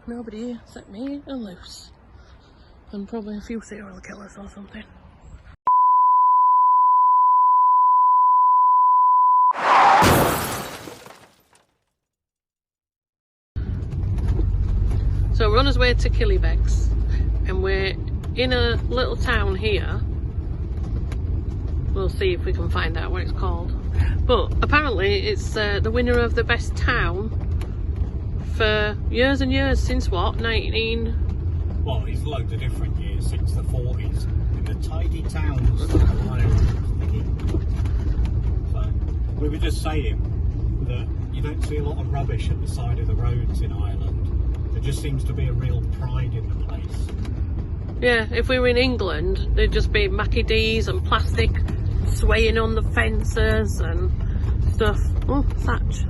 Nobody here except me and Luce. And probably a few serial killers or something. So we're on our way to Killybegs, and we're in a little town here. We'll see if we can find out what it's called. But apparently it's the winner of the best town for years and years, since what, 19... Well, it's loads of different years, since the 40s. In the tidy towns, so we were just saying that you don't see a lot of rubbish at the side of the roads in Ireland. There just seems to be a real pride in the place. Yeah, if we were in England, there'd just be Mackie D's and plastic swaying on the fences and stuff. Oh, thatch.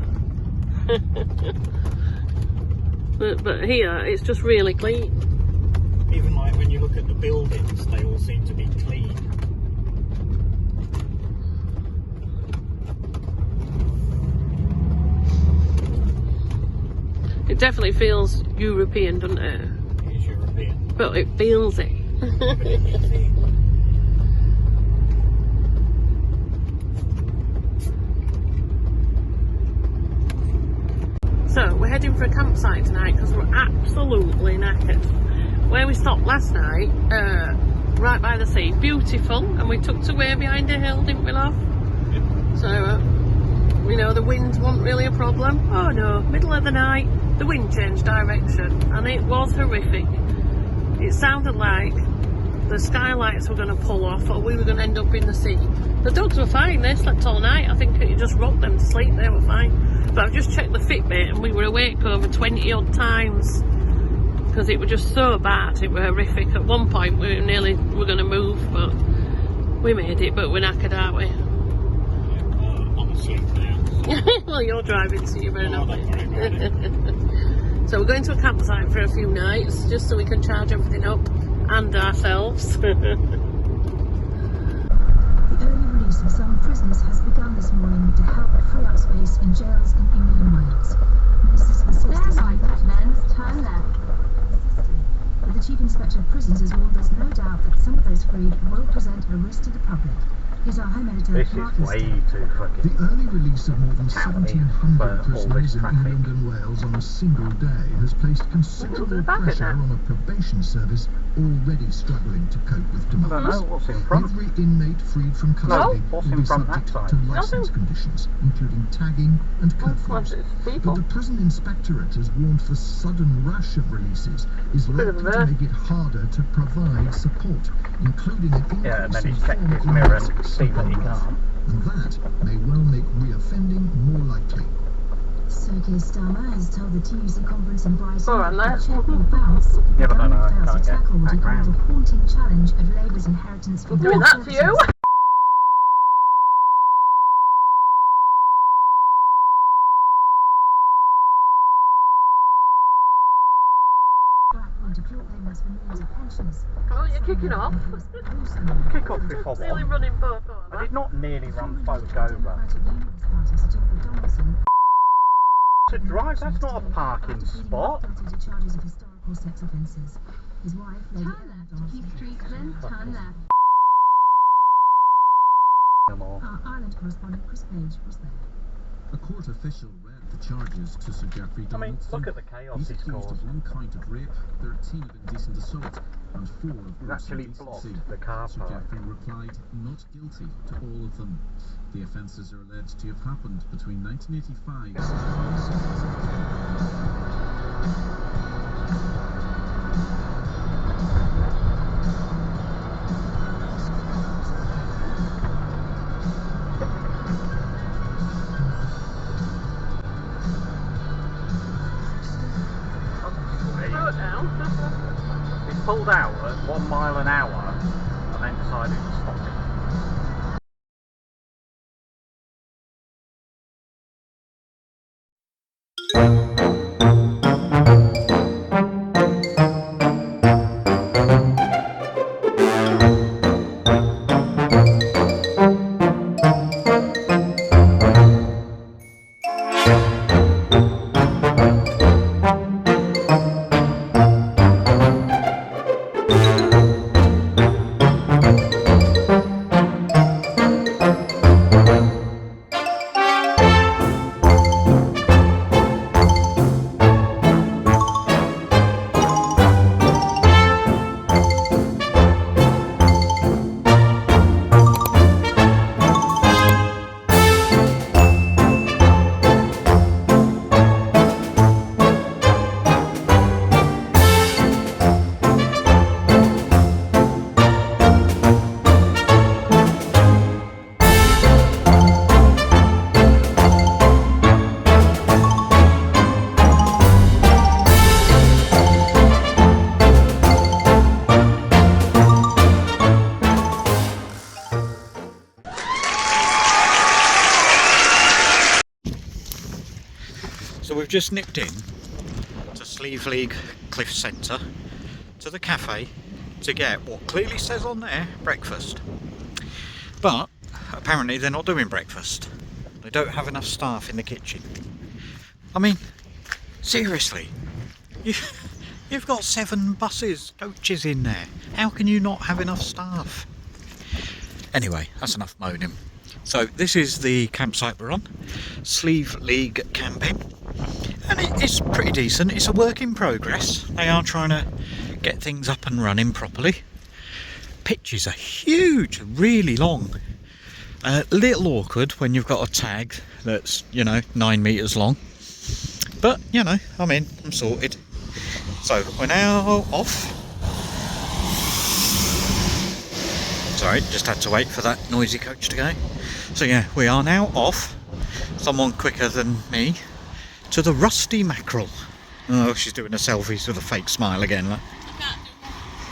but here, it's just really clean. Even like when you look at the buildings, they all seem to be clean. It definitely feels European, doesn't it? It is European. But it feels it. So we're heading for a campsite tonight because we're absolutely knackered. Where we stopped last night, right by the sea, beautiful, and we tucked away behind a hill, didn't we, love? Yep. So, you know, the wind wasn't really a problem. Oh no, middle of the night, the wind changed direction, and it was horrific. It sounded like the skylights were going to pull off, or we were going to end up in the sea. The dogs were fine, they slept all night. I think it just rocked them to sleep, they were fine. But I've just checked the Fitbit and we were awake over 20 odd times because it was just so bad, it was horrific. At one point we were going to move, but we made it, but we're knackered, aren't we? Yeah, I'm asleep now. Well, you're driving, so you're very Oh, not. that's right. So we're going to a campsite for a few nights just so we can charge everything up and ourselves. The early release of some prisoners has begun this morning to help free up space in jails in England and Wales. This is the sisters Turn left. But the Chief Inspector of Prisons has warned there's no doubt that some of those freed will present a risk to the public. Here's our home editor, This Mark is way too fucking... The early release of more than county 1,700 for all prisoners this in traffic. England and Wales on a single day has placed considerable pressure on a probation service already struggling to cope with I don't know, demands. what's in front? Every inmate freed from custody what's will in be front that subject side? to licence conditions, including tagging and curfews. But the prison inspectorate has warned the sudden rush of releases is likely to make it harder to provide support, including an increase Yeah, and then in he's checked his formal mirror and arrests see that he per month. can't. And that may well make reoffending more likely. Sir Keir Starmer has told the TUC conference in Brighton All right, that let's- check will bounce if the Yeah, but no, government I fails can't to get tackle what he back calls a round. haunting challenge of Labour's inheritance from Doing that to you? Oh, you're kicking off. Kick off before Nearly one. running both I over. did not nearly run folk over. To drive, that's not a parking spot. His wife, Lady Turn left. Keep Street, then turn left. No more. Our Ireland correspondent Chris Page was there. A court official read the charges to Sir Geoffrey I mean, Donaldson. look at the chaos He's he's accused caused. of 1 count of rape, 13 of indecent assault, and 4 of He's gross actually indecency. blocked the car Sir park. Geoffrey replied not guilty to all of them. The offences are alleged to have happened between 1985 Slow it down. He pulled out at 1 mile an hour and then decided to stop it. we've just nipped in to Sligo Cliff Centre to the cafe to get what clearly says on there breakfast, but apparently they're not doing breakfast. They don't have enough staff in the kitchen. I mean, seriously, you've got 7 coaches in there. How can you not have enough staff? Anyway, that's enough moaning. So this is the campsite we're on, Sligo Camping, and it's pretty decent. It's a work in progress. They are trying to get things up and running properly. Pitches are huge, really long. A little awkward when you've got a tag that's, you know, 9 metres long. But, you know, I'm sorted. So we're now off. Sorry, just had to wait for that noisy coach to go. So yeah, we are now off, someone quicker than me, to the Rusty Mackerel. Oh, she's doing a selfie with a fake smile again. Look.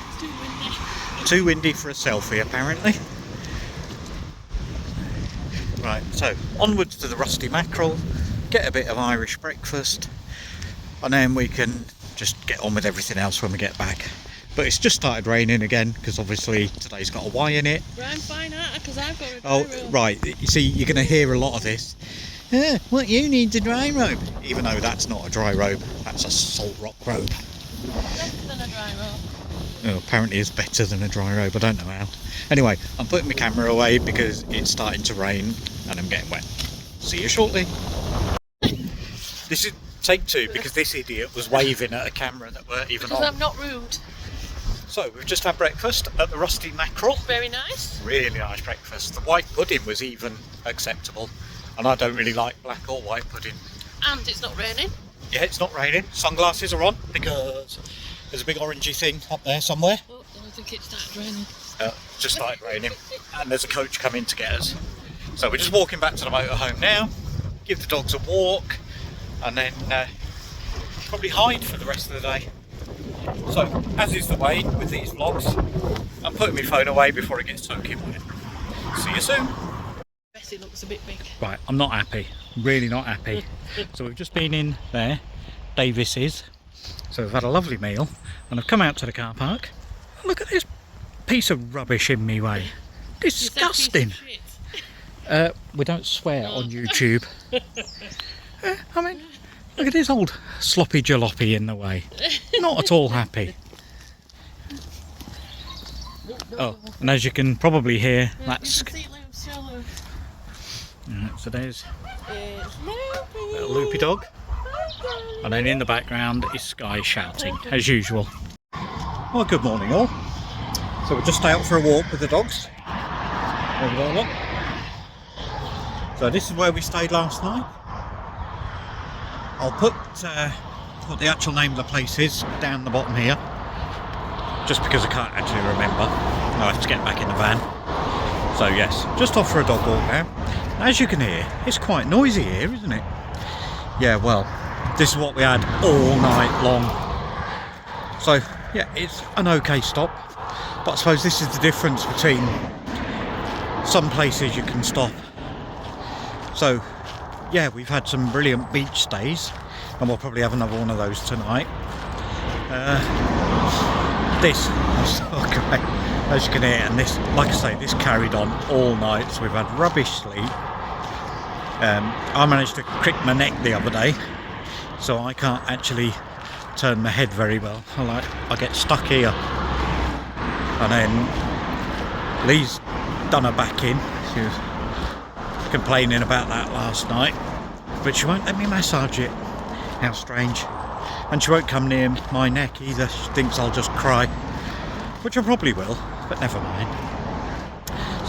It's too windy. Too windy for a selfie, apparently. Right, so onwards to the Rusty Mackerel, get a bit of Irish breakfast, and then we can just get on with everything else when we get back. But it's just started raining again, because obviously today's got a Y in it. Well, I'm fine, because I've got a dry Oh, robe. right, you see, you're going to hear a lot of this. What you need a dry robe? Even though that's not a dry robe, that's a salt rock robe. Better than a dry robe. Oh, apparently it's better than a dry robe, I don't know how. Anyway, I'm putting my camera away because it's starting to rain and I'm getting wet. See you shortly. This is take 2 because this idiot was waving at a camera that weren't even Because on. I'm not rude. So we've just had breakfast at the Rusty Mackerel. Very nice. Really nice breakfast. The white pudding was even acceptable, and I don't really like black or white pudding. And it's not raining. Yeah, it's not raining. Sunglasses are on because there's a big orangey thing up there somewhere. Oh, I don't think it started raining. Just started raining, and there's a coach coming to get us. So we're just walking back to the motorhome now, give the dogs a walk, and then probably hide for the rest of the day. So, as is the way with these vlogs, I'm putting my phone away before it gets soaking wet. See you soon. Bessie looks a bit big. Right, I'm not happy, really not happy. So we've just been in there, Davis's, so we've had a lovely meal, and I've come out to the car park. Look at this piece of rubbish in me way. Disgusting. We don't swear on YouTube. I mean, look at this old sloppy jalopy in the way. Not at all happy. Oh, and as you can probably hear, that's... So there's a little loopy dog. And then in the background is Sky shouting, as usual. Well, good morning all. So we're just out for a walk with the dogs. Over there, look. So this is where we stayed last night. I'll put what the actual name of the place is down the bottom here, just because I can't actually remember. I have to get back in the van. So yes, just off for a dog walk now. As you can hear, it's quite noisy here, isn't it? Yeah, well, this is what we had all night long. So yeah, it's an okay stop, but I suppose this is the difference between some places you can stop. So yeah, we've had some brilliant beach stays, and we'll probably have another one of those tonight. This was so great, as you can hear, and this, like I say, this carried on all night, so we've had rubbish sleep. I managed to crick my neck the other day, so I can't actually turn my head very well. I get stuck here, and then Lee's done her back in. She was complaining about that last night, but she won't let me massage it. How strange. And she won't come near my neck either. She thinks I'll just cry, which I probably will, but never mind.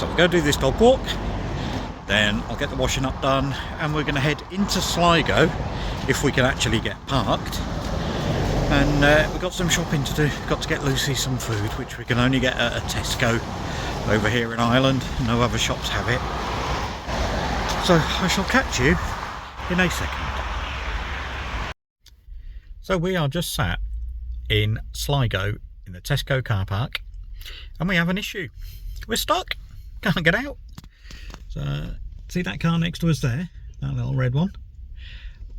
So we'll go do this dog walk, then I'll get the washing up done, and we're going to head into Sligo if we can actually get parked. And we've got some shopping to do. Got to get Lucy some food, which we can only get at a Tesco over here in Ireland. No other shops have it. So I shall catch you in a second. So we are just sat in Sligo in the Tesco car park, and we have an issue. We're stuck, can't get out. So see that car next to us there, that little red one?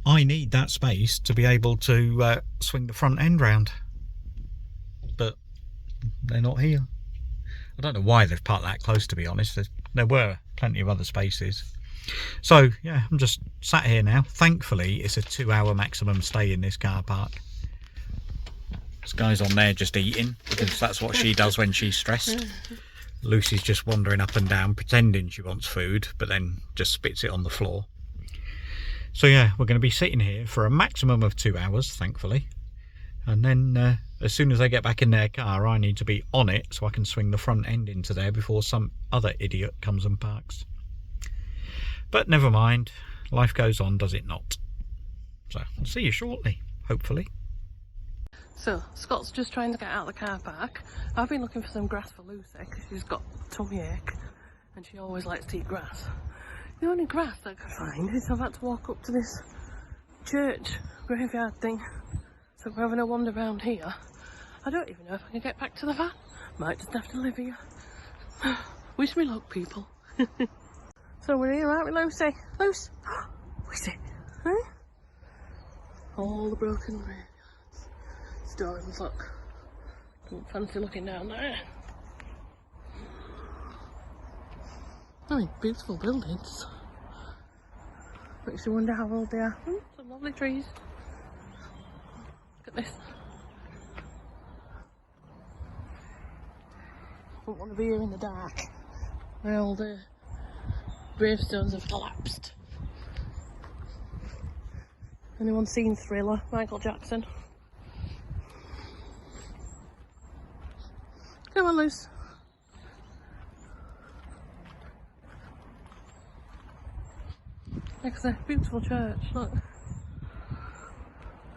I need that space to be able to swing the front end round, but they're not here. I don't know why they've parked that close, to be honest. There were plenty of other spaces. So yeah, I'm just sat here now. Thankfully it's a 2-hour maximum stay in this car park. This guy's on there just eating, because that's what she does when she's stressed. Lucy's just wandering up and down pretending she wants food, but then just spits it on the floor. So yeah, we're going to be sitting here for a maximum of 2 hours, thankfully. And then as soon as they get back in their car, I need to be on it so I can swing the front end into there before some other idiot comes and parks. But never mind, life goes on, does it not? So I'll see you shortly, hopefully. So Scott's just trying to get out of the car park. I've been looking for some grass for Lucy because she's got tummy ache and she always likes to eat grass. The only grass I could find is I've had to walk up to this church graveyard thing. So we're having a wander around here. I don't even know if I can get back to the van. Might just have to live here. Wish me luck, people. So we're here, aren't we, Lucy? Lucy! What is it? Huh? All the broken graveyards. Storms, look. Don't fancy looking down there. I mean, beautiful buildings. Makes you wonder how old they are. Some lovely trees. Look at this. Don't want to be here in the dark where all the gravestones have collapsed. Anyone seen Thriller? Michael Jackson? Come on, Luce. Like I said, beautiful church, look.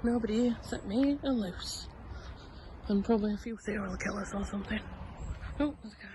Nobody here except me and Luce. And probably a few serial killers or something. Oh, there's a car.